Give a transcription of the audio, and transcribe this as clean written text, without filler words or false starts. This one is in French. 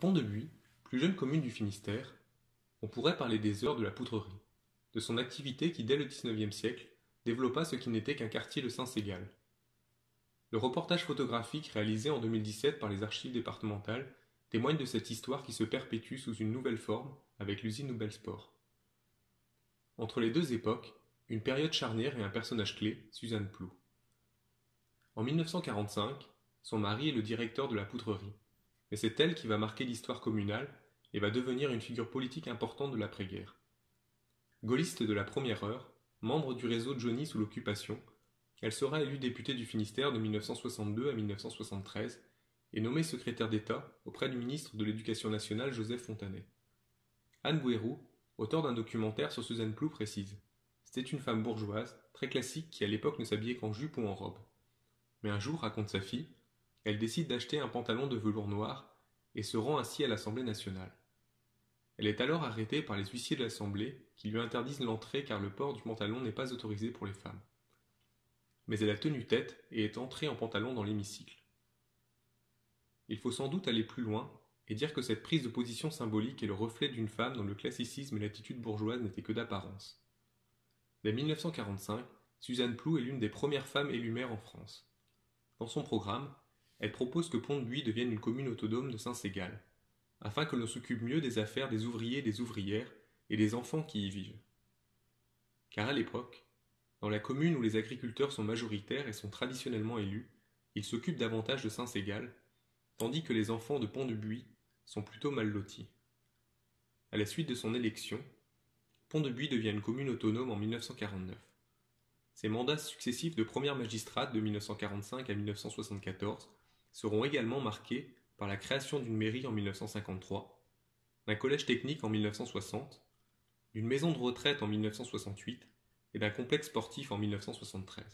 Pont-de-Buis, plus jeune commune du Finistère, on pourrait parler des heures de la poudrerie, de son activité qui dès le XIXe siècle développa ce qui n'était qu'un quartier de Saint-Ségal. Le reportage photographique réalisé en 2017 par les archives départementales témoigne de cette histoire qui se perpétue sous une nouvelle forme avec l'usine Nouvelle Sport. Entre les deux époques, une période charnière et un personnage clé, Suzanne Plou. En 1945, son mari est le directeur de la poudrerie, mais c'est elle qui va marquer l'histoire communale et va devenir une figure politique importante de l'après-guerre. Gaulliste de la première heure, membre du réseau Johnny sous l'occupation, elle sera élue députée du Finistère de 1962 à 1973 et nommée secrétaire d'État auprès du ministre de l'Éducation nationale Joseph Fontanet. Anne Bouérou, auteur d'un documentaire sur Suzanne Plou, précise: c'était une femme bourgeoise, très classique qui à l'époque ne s'habillait qu'en jupe ou en robe. Mais un jour, raconte sa fille, elle décide d'acheter un pantalon de velours noir et se rend ainsi à l'Assemblée nationale. Elle est alors arrêtée par les huissiers de l'Assemblée qui lui interdisent l'entrée car le port du pantalon n'est pas autorisé pour les femmes. Mais elle a tenu tête et est entrée en pantalon dans l'hémicycle. Il faut sans doute aller plus loin et dire que cette prise de position symbolique est le reflet d'une femme dont le classicisme et l'attitude bourgeoise n'étaient que d'apparence. Dès 1945, Suzanne Plou est l'une des premières femmes élues maire en France. Dans son programme, elle propose que Pont-de-Buis devienne une commune autonome de Saint-Ségal, afin que l'on s'occupe mieux des affaires des ouvriers et des ouvrières et des enfants qui y vivent. Car à l'époque, dans la commune où les agriculteurs sont majoritaires et sont traditionnellement élus, ils s'occupent davantage de Saint-Ségal, tandis que les enfants de Pont-de-Buis sont plutôt mal lotis. À la suite de son élection, Pont-de-Buis devient une commune autonome en 1949. Ses mandats successifs de première magistrate de 1945 à 1974 seront également marqués par la création d'une mairie en 1953, d'un collège technique en 1960, d'une maison de retraite en 1968 et d'un complexe sportif en 1973.